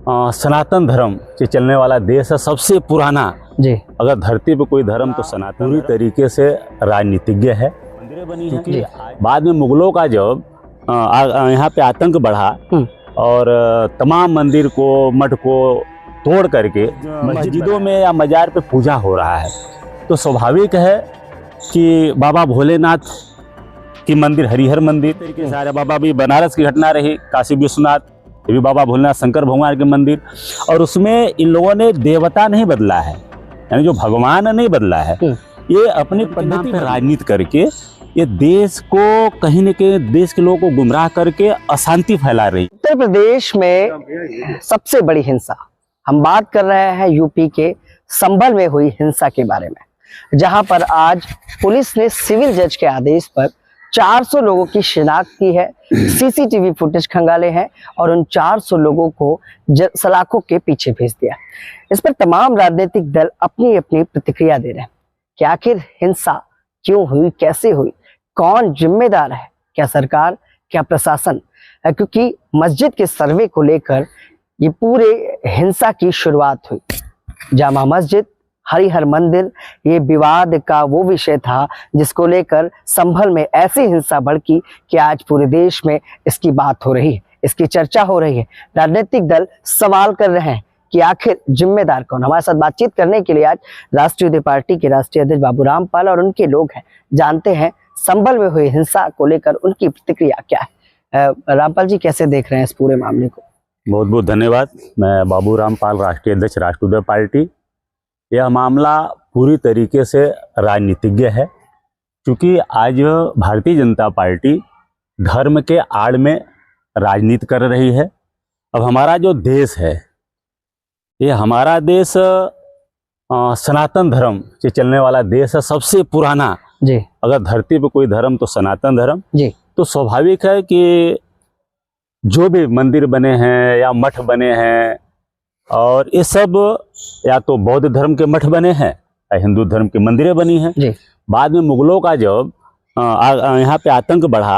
सनातन धर्म से चलने वाला देश है, सबसे पुराना। जी। अगर धरती पे कोई धर्म तो सनातन पूरी तरीके से राजनीतिज्ञ है। मंदिरें बनी हैं क्योंकि बाद में मुगलों का जब यहाँ पे आतंक बढ़ा और तमाम मंदिर को, मठ को तोड़ करके मस्जिदों में या मजार पे पूजा हो रहा है, तो स्वाभाविक है कि बाबा भोलेनाथ की मंदिर, हरिहर मंदिर तरीके से बाबा भी बनारस की घटना रही, काशी विश्वनाथ, ये भी बाबा भोलेनाथ शंकर भगवान के मंदिर। और उसमें इन लोगों ने देवता नहीं बदला है, यानी जो भगवान नहीं बदला है, ये अपनी पद्धति पर राजनीति करके ये देश को कहीं न कहीं देश के लोगों को गुमराह करके अशांति फैला रही। उत्तर प्रदेश में सबसे बड़ी हिंसा, हम बात कर रहे हैं यूपी के संभल में हुई हिंसा के बारे में, जहां पर आज पुलिस ने सिविल जज के आदेश पर 400 लोगों की शिनाख्त की है, सीसीटीवी फुटेज खंगाले हैं और उन 400 लोगों को सलाखों के पीछे भेज दिया। इस पर तमाम राजनीतिक दल अपनी अपनी प्रतिक्रिया दे रहे हैं कि आखिर हिंसा क्यों हुई, कैसे हुई, कौन जिम्मेदार है, क्या सरकार, क्या प्रशासन, क्योंकि मस्जिद के सर्वे को लेकर ये पूरे हिंसा की शुरुआत हुई। जामा मस्जिद, हरिहर मंदिर, ये विवाद का वो विषय था जिसको लेकर संभल में ऐसी हिंसा भड़की कि आज पूरे देश में इसकी बात हो रही है, इसकी चर्चा हो रही है। राजनीतिक दल सवाल कर रहे हैं कि आखिर जिम्मेदार कौन। हमारे साथ बातचीत करने के लिए आज राष्ट्रीय पार्टी के राष्ट्रीय अध्यक्ष बाबू रामपाल और उनके लोग हैं, जानते हैं संभल में हुई हिंसा को लेकर उनकी प्रतिक्रिया क्या है। रामपाल जी, कैसे देख रहे हैं इस पूरे मामले को? बहुत बहुत धन्यवाद। मैं बाबू रामपाल, राष्ट्रीय अध्यक्ष राष्ट्रीय पार्टी। यह मामला पूरी तरीके से राजनीतिज्ञ है, क्योंकि आज भारतीय जनता पार्टी धर्म के आड़ में राजनीति कर रही है। अब हमारा जो देश है, ये हमारा देश सनातन धर्म से चलने वाला देश है, सबसे पुराना। जी। अगर धरती पे कोई धर्म तो सनातन धर्म। जी। तो स्वाभाविक है कि जो भी मंदिर बने हैं या मठ बने हैं, और ये सब या तो बौद्ध धर्म के मठ बने हैं या हिंदू धर्म की मंदिरें बनी हैं। जी। बाद में मुगलों का जब यहाँ पे आतंक बढ़ा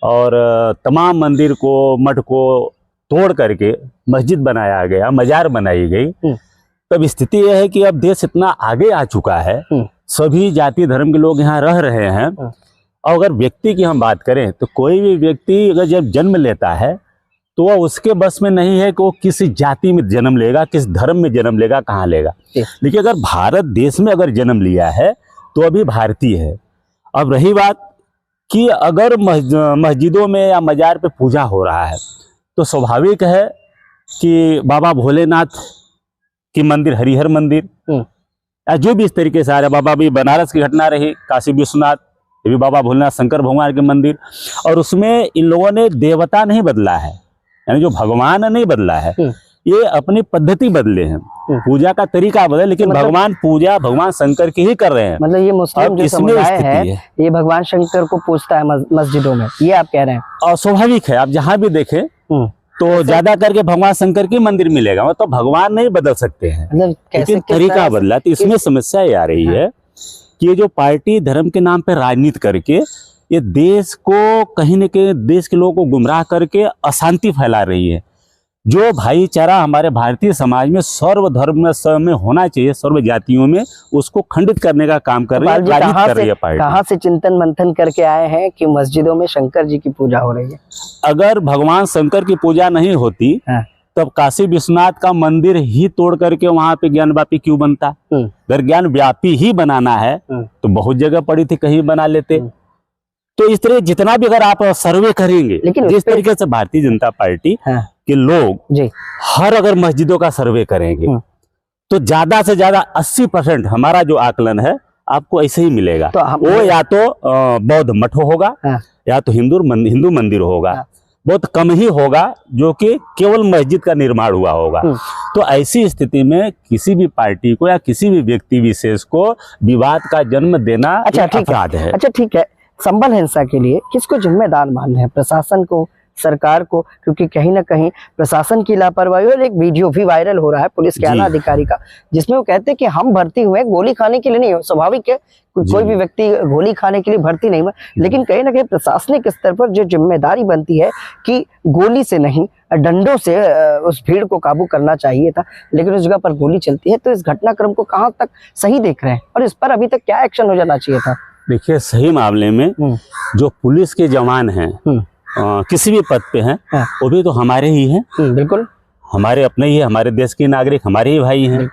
और तमाम मंदिर को, मठ को तोड़ करके मस्जिद बनाया गया, मजार बनाई गई, तब स्थिति यह है कि अब देश इतना आगे आ चुका है, सभी जाति धर्म के लोग यहाँ रह रहे हैं। और अगर व्यक्ति की हम बात करें तो कोई भी व्यक्ति अगर जब जन्म लेता है तो वह उसके बस में नहीं है कि वो किस जाति में जन्म लेगा, किस धर्म में जन्म लेगा, कहाँ लेगा। लेकिन अगर भारत देश में अगर जन्म लिया है तो अभी भारतीय है। अब रही बात कि अगर मस्जिदों में या मजार पे पूजा हो रहा है, तो स्वाभाविक है कि बाबा भोलेनाथ की मंदिर, हरिहर मंदिर, या जो भी इस तरीके से आ रहा है, बाबा भी बनारस की घटना रही, काशी विश्वनाथ, ये भी बाबा भोलेनाथ शंकर भगवान के मंदिर। और उसमें इन लोगों ने देवता नहीं बदला है, यानी जो भगवान नहीं बदला है, ये अपनी पद्धति बदले हैं, पूजा का तरीका बदले, लेकिन मतलब, भगवान पूजा भगवान शंकर की ही कर रहे हैं। मतलब ये मुस्लिम जो समुदाय है, ये भगवान शंकर को पूजता है मस्जिदों में, ये आप कह रहे हैं? और स्वाभाविक है, आप जहाँ भी देखें तो ज्यादा करके भगवान शंकर की मंदिर मिलेगा, मतलब भगवान नहीं बदल सकते हैं, लेकिन तरीका बदला। तो इसमें समस्या ये आ रही है कि ये जो पार्टी धर्म के नाम पे राजनीति करके ये देश को कहीं न कहीं देश के लोगों को गुमराह करके अशांति फैला रही है। जो भाईचारा हमारे भारतीय समाज में सर्वधर्म में होना चाहिए, सर्व जातियों में, उसको खंडित करने का काम कर रही है, राजनीति कर रही है पार्टी। कहाँ से चिंतन मंथन करके आए हैं कि मस्जिदों में शंकर जी की पूजा हो रही है? अगर भगवान शंकर की पूजा नहीं होती तब काशी विश्वनाथ का मंदिर ही तोड़ करके वहां पे ज्ञान व्यापी क्यों बनता? अगर ज्ञान व्यापी ही बनाना है तो बहुत जगह पड़ी थी, कहीं बना लेते। तो इस तरह जितना भी अगर आप सर्वे करेंगे, लेकिन जिस तरीके से भारतीय जनता पार्टी के लोग हर अगर मस्जिदों का सर्वे करेंगे तो ज्यादा से ज्यादा 80% हमारा जो आकलन है आपको ऐसे ही मिलेगा। तो वो या तो बौद्ध मठ होगा या तो हिंदू मंदिर होगा, बहुत कम ही होगा जो कि केवल मस्जिद का निर्माण हुआ होगा। तो ऐसी स्थिति में किसी भी पार्टी को या किसी भी व्यक्ति विशेष को विवाद का जन्म देना अपराध है। अच्छा ठीक है, संभल हिंसा के लिए किसको जिम्मेदार मान रहे हैं? प्रशासन को, सरकार को, क्योंकि कहीं ना कहीं प्रशासन की लापरवाही। और एक वीडियो भी वायरल हो रहा है पुलिस के आला अधिकारी का, जिसमें वो कहते हैं कि हम भर्ती हुए गोली खाने के लिए नहीं, स्वाभाविक है कोई भी व्यक्ति गोली खाने के लिए भर्ती नहीं हुआ, लेकिन कहीं ना कहीं प्रशासनिक स्तर पर जो जिम्मेदारी बनती है कि गोली से नहीं डंडों से उस भीड़ को काबू करना चाहिए था, लेकिन उस जगह पर गोली चलती है। तो इस घटनाक्रम को कहाँ तक सही देख रहे हैं और इस पर अभी तक क्या एक्शन हो जाना चाहिए था? देखिए, सही मामले में जो पुलिस के जवान हैं, किसी भी पद पे हैं, वो भी तो हमारे ही हैं। बिल्कुल, हमारे अपने ही, हमारे देश के नागरिक, हमारे ही भाई हैं।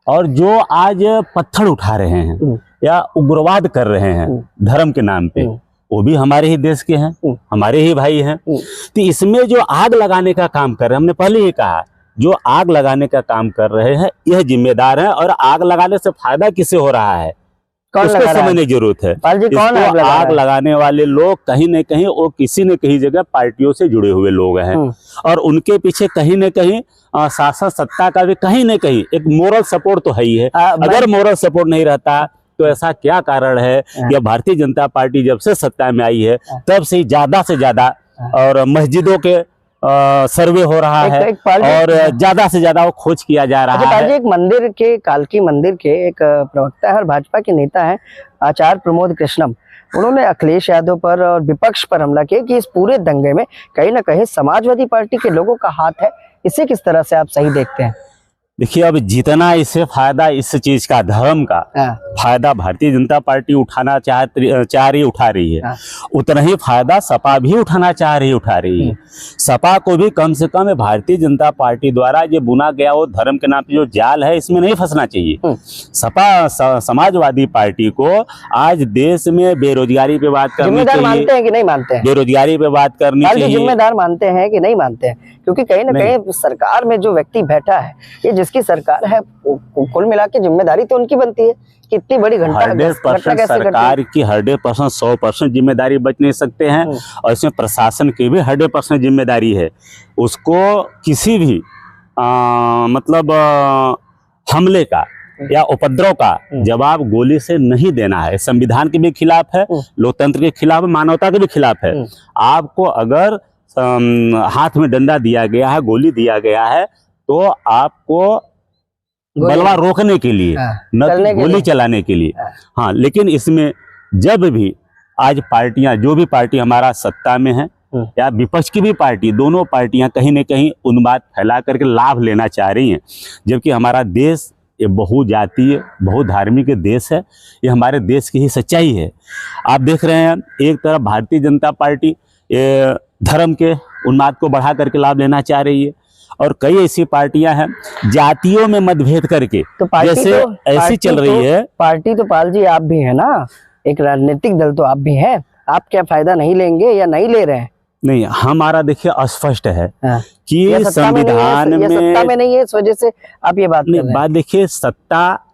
और जो आज पत्थर उठा रहे हैं या उग्रवाद कर रहे हैं धर्म के नाम पे, वो भी हमारे ही देश के हैं, हमारे ही भाई हैं। तो इसमें जो आग लगाने का काम कर रहे हैं, हमने पहले ही कहा, जो आग लगाने का काम कर रहे हैं यह जिम्मेदार है। और आग लगाने से फायदा किसे हो रहा है, उसको समझने की जरूरत है। इसको आग लगाने वाले लोग कहीं न कहीं वो किसी न कहीं जगह पार्टियों से जुड़े हुए लोग हैं, और उनके पीछे कहीं न कहीं शासन सत्ता का भी कहीं न कहीं एक मोरल सपोर्ट तो है ही है। अगर मोरल सपोर्ट नहीं रहता तो ऐसा क्या कारण है कि भारतीय जनता पार्टी जब से सत्ता में आई है तब से ज्यादा और मस्जिदों के सर्वे हो रहा है और ज्यादा से ज्यादा वो खोज किया जा रहा है। एक मंदिर के, कालकी मंदिर के एक प्रवक्ता है और भाजपा के नेता है आचार्य प्रमोद कृष्णम, उन्होंने अखिलेश यादव पर और विपक्ष पर हमला किया कि इस पूरे दंगे में कहीं ना कहीं समाजवादी पार्टी के लोगों का हाथ है। इसे किस तरह से आप सही देखते हैं? देखिए, अब जितना इससे फायदा इस चीज का, धर्म का फायदा भारतीय जनता पार्टी उठाना चाह रही उठा रही है, उतना ही फायदा सपा भी उठाना चाह रही उठा रही है। सपा को भी कम से कम भारतीय जनता पार्टी द्वारा जो बुना गया वो धर्म के नाम पे जो जाल है, इसमें नहीं फंसना चाहिए। सपा समाजवादी पार्टी को आज देश में बेरोजगारी पे बात करनी चाहिए। मानते हैं कि नहीं मानते हैं? बेरोजगारी पे बात करनी चाहिए। जिम्मेदार मानते हैं कि नहीं मानते हैं? क्योंकि कहीं ना कहीं सरकार में जो व्यक्ति बैठा है, ये जिसकी सरकार है, कुल मिला के जिम्मेदारी तो उनकी बनती है। कितनी बड़ी घंटा 100% सरकार की 100% 100% जिम्मेदारी बच नहीं सकते हैं, और इसमें प्रशासन की भी 100% जिम्मेदारी है। उसको किसी भी मतलब हमले का या उपद्रव का जवाब गोली से नहीं देना है। संविधान के भी खिलाफ है, लोकतंत्र के खिलाफ है, मानवता के भी खिलाफ है। आपको अगर हाथ में डंडा दिया गया है, गोली दिया गया है, तो आपको बलवा रोकने के लिए, न गोली चलाने के लिए। हाँ, लेकिन इसमें जब भी आज पार्टियां, जो भी पार्टी हमारा सत्ता में है या विपक्ष की भी पार्टी, दोनों पार्टियां कहीं न कहीं उन्माद फैला करके लाभ लेना चाह रही हैं, जबकि हमारा देश ये बहुजातीय बहुधार्मिक देश है। ये हमारे देश की ही सच्चाई है। आप देख रहे हैं, एक तरफ भारतीय जनता पार्टी ये धर्म के उन्माद को बढ़ा करके लाभ लेना चाह रही है, और कई ऐसी पार्टियां हैं जातियों में मतभेद करके तो जैसे ऐसी चल रही है। पार्टी तो पाल जी आप भी है ना, एक राजनीतिक दल तो आप भी हैं। आप क्या फायदा नहीं लेंगे या नहीं ले रहे हैं? नहीं, हमारा देखिए स्पष्ट है कि संविधान में सत्ता में नहीं है, इस वजह से आप ये बात कर रहे हैं। बात देखिए, सत्ता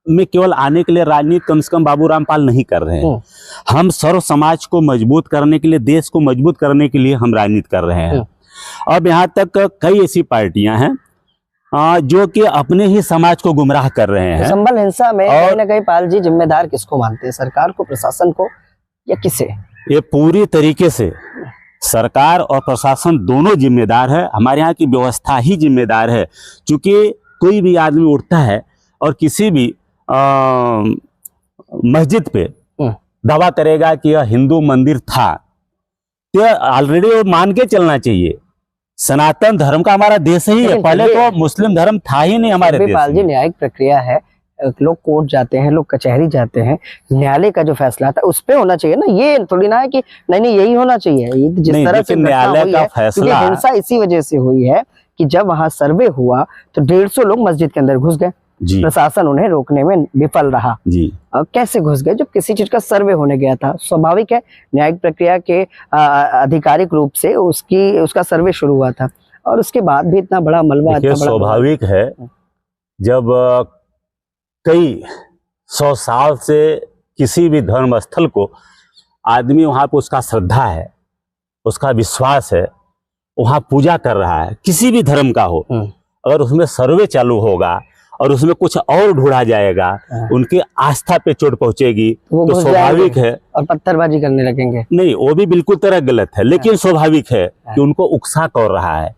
में केवल आने के लिए राजनीति कम से कम बाबू रामपाल नहीं कर रहे हैं। हम सर्व समाज को मजबूत करने के लिए, देश को मजबूत करने के लिए हम राजनीति कर रहे हैं। अब यहाँ तक कई ऐसी पार्टियां हैं जो कि अपने ही समाज को गुमराह कर रहे हैं। संभल हिंसा में कहीं ना कहीं पाल जी जिम्मेदार किसको मानते हैं, सरकार को, प्रशासन को, या किसे? ये पूरी तरीके से सरकार और प्रशासन दोनों जिम्मेदार है। हमारे यहाँ की व्यवस्था ही जिम्मेदार है, क्योंकि कोई भी आदमी उठता है और किसी भी मस्जिद पे दावा करेगा कि यह हिंदू मंदिर था, तो ऑलरेडी वो मान के चलना चाहिए। सनातन धर्म का हमारा देश ही है, पहले तो मुस्लिम धर्म था ही नहीं हमारे देश में। न्यायिक प्रक्रिया है, लोग कोर्ट जाते हैं, लोग कचहरी जाते हैं, न्यायालय का जो फैसला था उस पे होना चाहिए ना। ये थोड़ी ना है कि नहीं यही होना चाहिए। ये जिस तरह से न्यायालय का फैसला, हिंसा इसी वजह से हुई है कि जब वहां सर्वे हुआ तो 150 लोग मस्जिद के अंदर घुस गए, प्रशासन उन्हें रोकने में विफल रहा। अब कैसे घुस गए जब किसी चीज का सर्वे होने गया था? स्वाभाविक है, न्यायिक प्रक्रिया के आधिकारिक रूप से उसका सर्वे शुरू हुआ था, और उसके बाद भी इतना बड़ा मलबा, स्वाभाविक है जब कई 100 साल से किसी भी धर्म स्थल को आदमी वहां पे उसका श्रद्धा है, उसका विश्वास है, वहां पूजा कर रहा है, किसी भी धर्म का हो, अगर उसमें सर्वे चालू होगा और उसमें कुछ और ढूंढा जाएगा, उनकी आस्था पे चोट पहुंचेगी, वो तो घुस स्वाभाविक जाएंगे है। और पत्थरबाजी करने लगेंगे। नहीं, वो भी बिल्कुल तरह गलत है, लेकिन स्वाभाविक है कि उनको उकसा कर रहा है।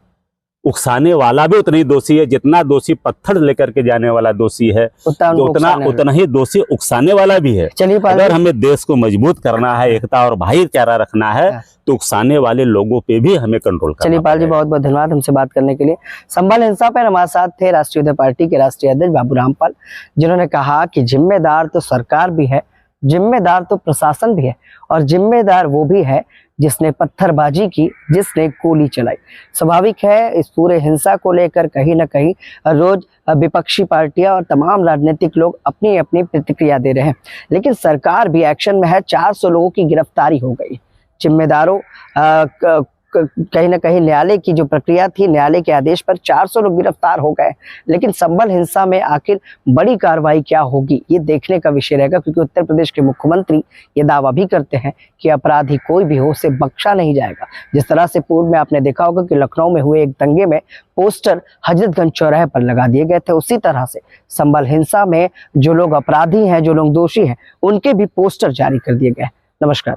उकसाने वाला भी उतना ही दोषी है, जितना दोषी पत्थर लेकर के जाने वाला दोषी है, उतना ही दोषी उकसाने वाला भी है। चलिए, अगर हमें देश को मजबूत करना है, एकता और भाईचारा रखना है, तो उकसाने वाले लोगों पे भी हमें कंट्रोल करना। चलिए पाल जी, बहुत बहुत धन्यवाद हमसे बात करने के लिए। संभल हिंसा पर हमारे साथ थे राष्ट्रीय पार्टी के राष्ट्रीय अध्यक्ष बाबू रामपाल, जिन्होंने कहा कि जिम्मेदार तो सरकार भी है, जिम्मेदार तो प्रशासन भी है, और जिम्मेदार वो भी है जिसने पत्थरबाजी की, जिसने गोली चलाई। स्वाभाविक है, इस पूरे हिंसा को लेकर कहीं ना कहीं रोज विपक्षी पार्टियां और तमाम राजनीतिक लोग अपनी अपनी प्रतिक्रिया दे रहे हैं, लेकिन सरकार भी एक्शन में है। 400 लोगों की गिरफ्तारी हो गई। जिम्मेदारों कहीं ना कहीं न्यायालय की जो प्रक्रिया थी, न्यायालय के आदेश पर 400 लोग गिरफ्तार हो गए, लेकिन संभल हिंसा में आखिर बड़ी कार्रवाई क्या होगी, ये देखने का विषय रहेगा, क्योंकि उत्तर प्रदेश के मुख्यमंत्री ये दावा भी करते हैं कि अपराधी कोई भी हो, उसे बख्शा नहीं जाएगा। जिस तरह से पूर्व में आपने देखा होगा कि लखनऊ में हुए एक दंगे में पोस्टर हजरतगंज चौराहे पर लगा दिए गए थे, उसी तरह से संभल हिंसा में जो लोग अपराधी हैं, जो लोग दोषी हैं, उनके भी पोस्टर जारी कर दिए गए। नमस्कार।